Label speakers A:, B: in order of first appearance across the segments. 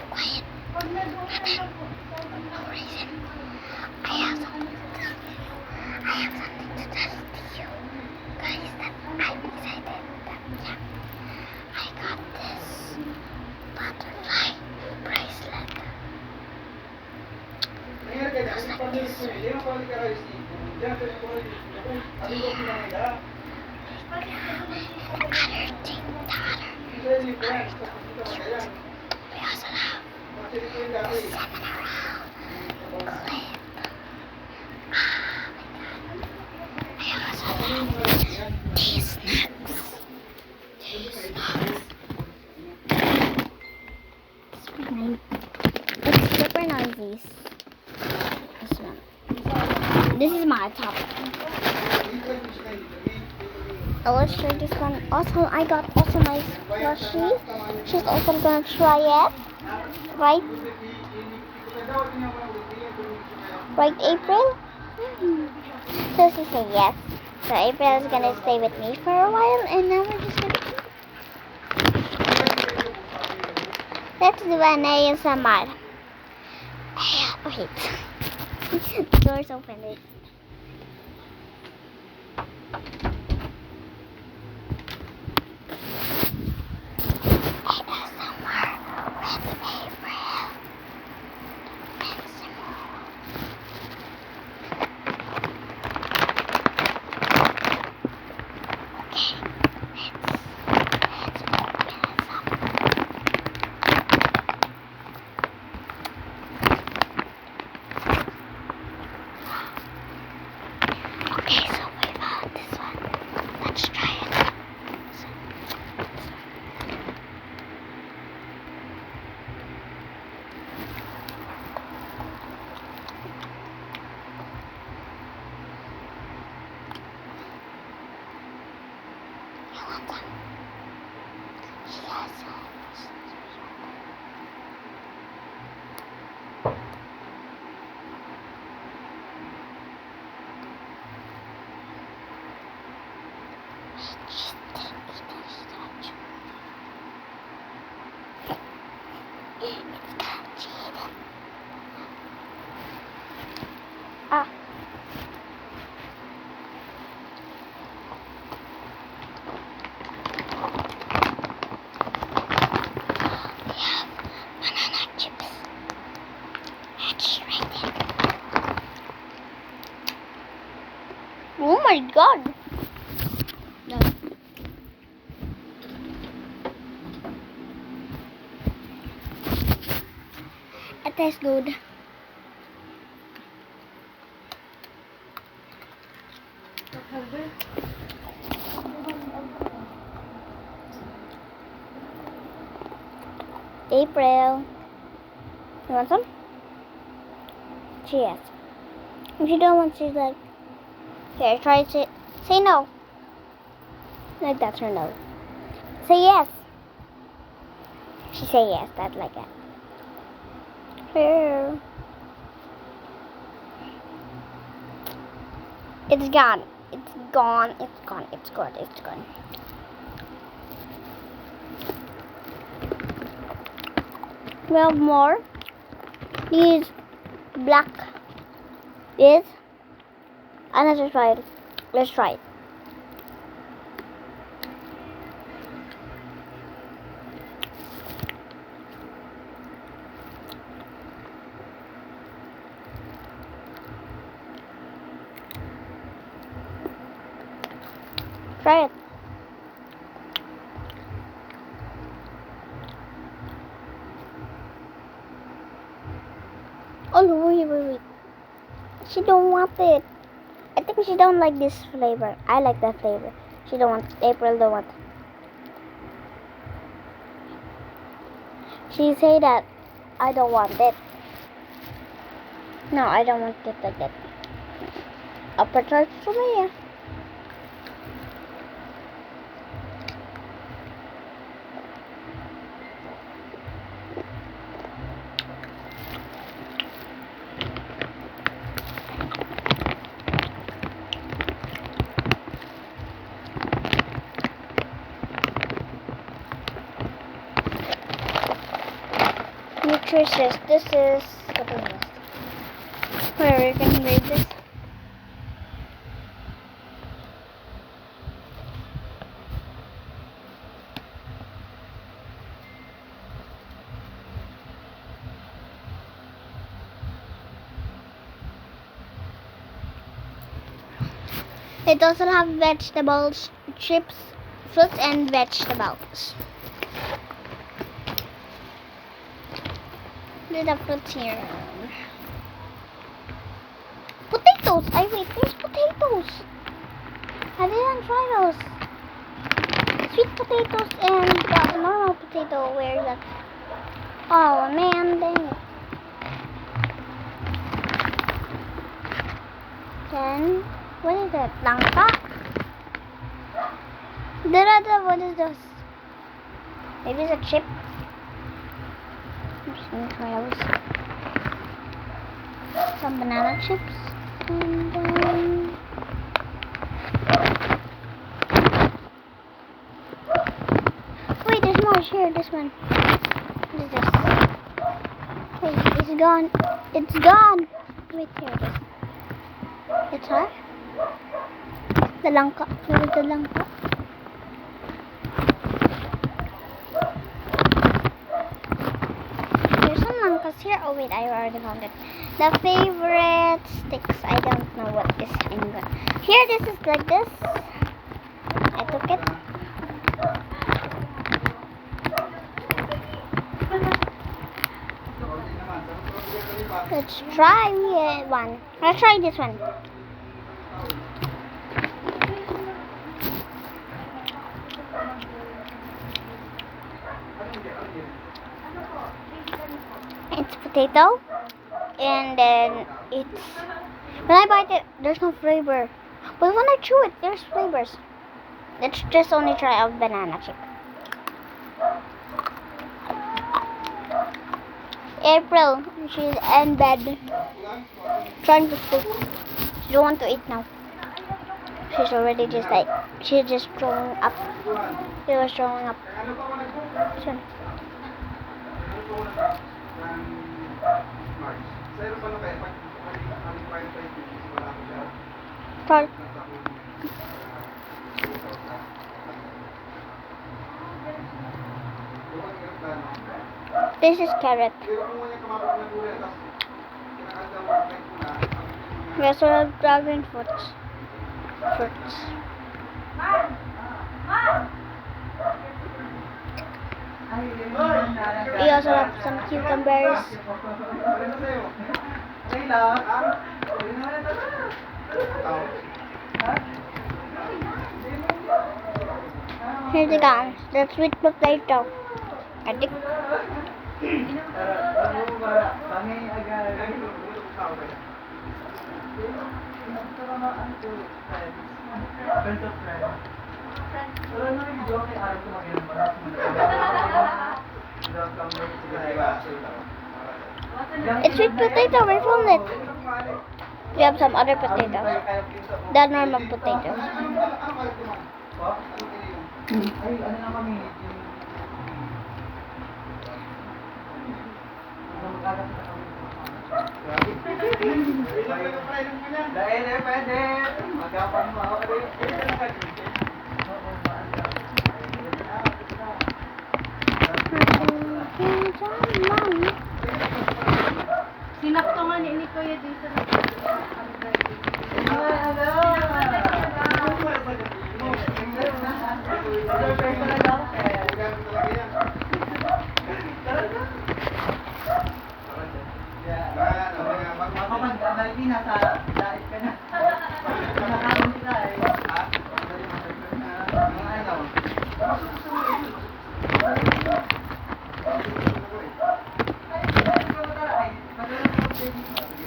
A: quiet. No reason. I have something to tell you. I have something to tell you guys that I'm excited that I got this butterfly bracelet. Goes like this. And other thing, the other are so cute. We also have the seminar clip. I also have these snacks. It's super noisy. This one. This is my top. Let's try this one. Also, I got also my plushie. She's also gonna try it. Right? Right, April? So she said yes. So April is gonna stay with me for a while, and now we're just gonna. Let's do an ASMR. Wait. The door's open. Wait. Ah. Banana chips. Actually, right there. Oh my god. No. It tastes good. April, you want some? Yes. If you don't want, she's like, here, try to say no. Like that's her no. Say yes. She say yes. That's like that. Here. It's gone. It's gone. It's gone. It's gone. It's gone. We have more. These black is. And let's try it. Let's try it. Try it. Oh no, wait. She don't want it. I think she don't like this flavor. I like that flavor. She don't want it. April don't want it. She say that I don't want it. No, I don't want it like that. Upper charge to me. Which is this? This is what is this? Where you can read this. It also have vegetables, chips, fruits, and vegetables. Little fruits here. Potatoes! Wait, there's potatoes! I didn't try those. Sweet potatoes and the normal potato. Where is that? Oh man, dang it. Then, what is that? Langka? What is this? Maybe it's a chip. I'm just gonna try those. Some banana chips. And wait, there's more here. This one. What is this? Wait, it's gone. It's gone. Wait, here it is. It's her. The langka. Where is the langka? There's some langkas here. Oh wait, I already found it. The favorite sticks. I don't know what is in the. Here, this is like this. I took it. Let's try one. Let's try this one. It's potato, and then it's when I bite it, there's no flavor. But when I chew it, there's flavors. Let's just only try a banana chip. April, she's in bed, trying to sleep. She don't want to eat now. She's already just like, she's just throwing up. She was throwing up. Soon. Try. This is carrot. We also have dragon fruits. We also have some cucumbers. Here they go. The sweet potato. I think. It's sweet potato, we found it. We have some other potatoes. The normal potatoes.
B: Sinaktungan ni Kuya dito na.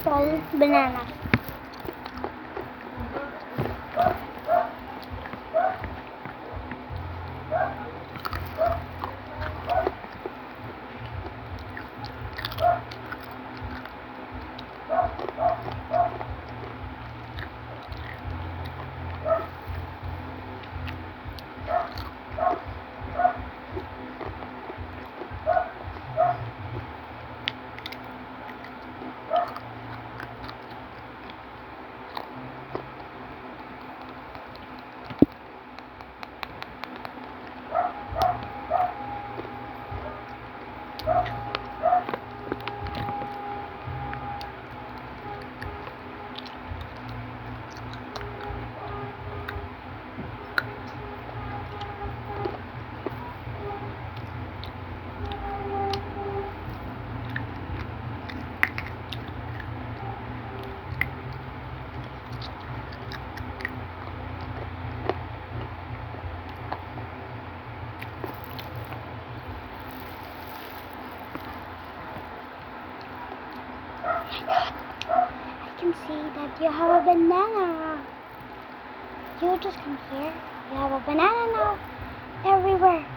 A: All bananas. I can see that you have a banana. You just come here. You have a banana now everywhere.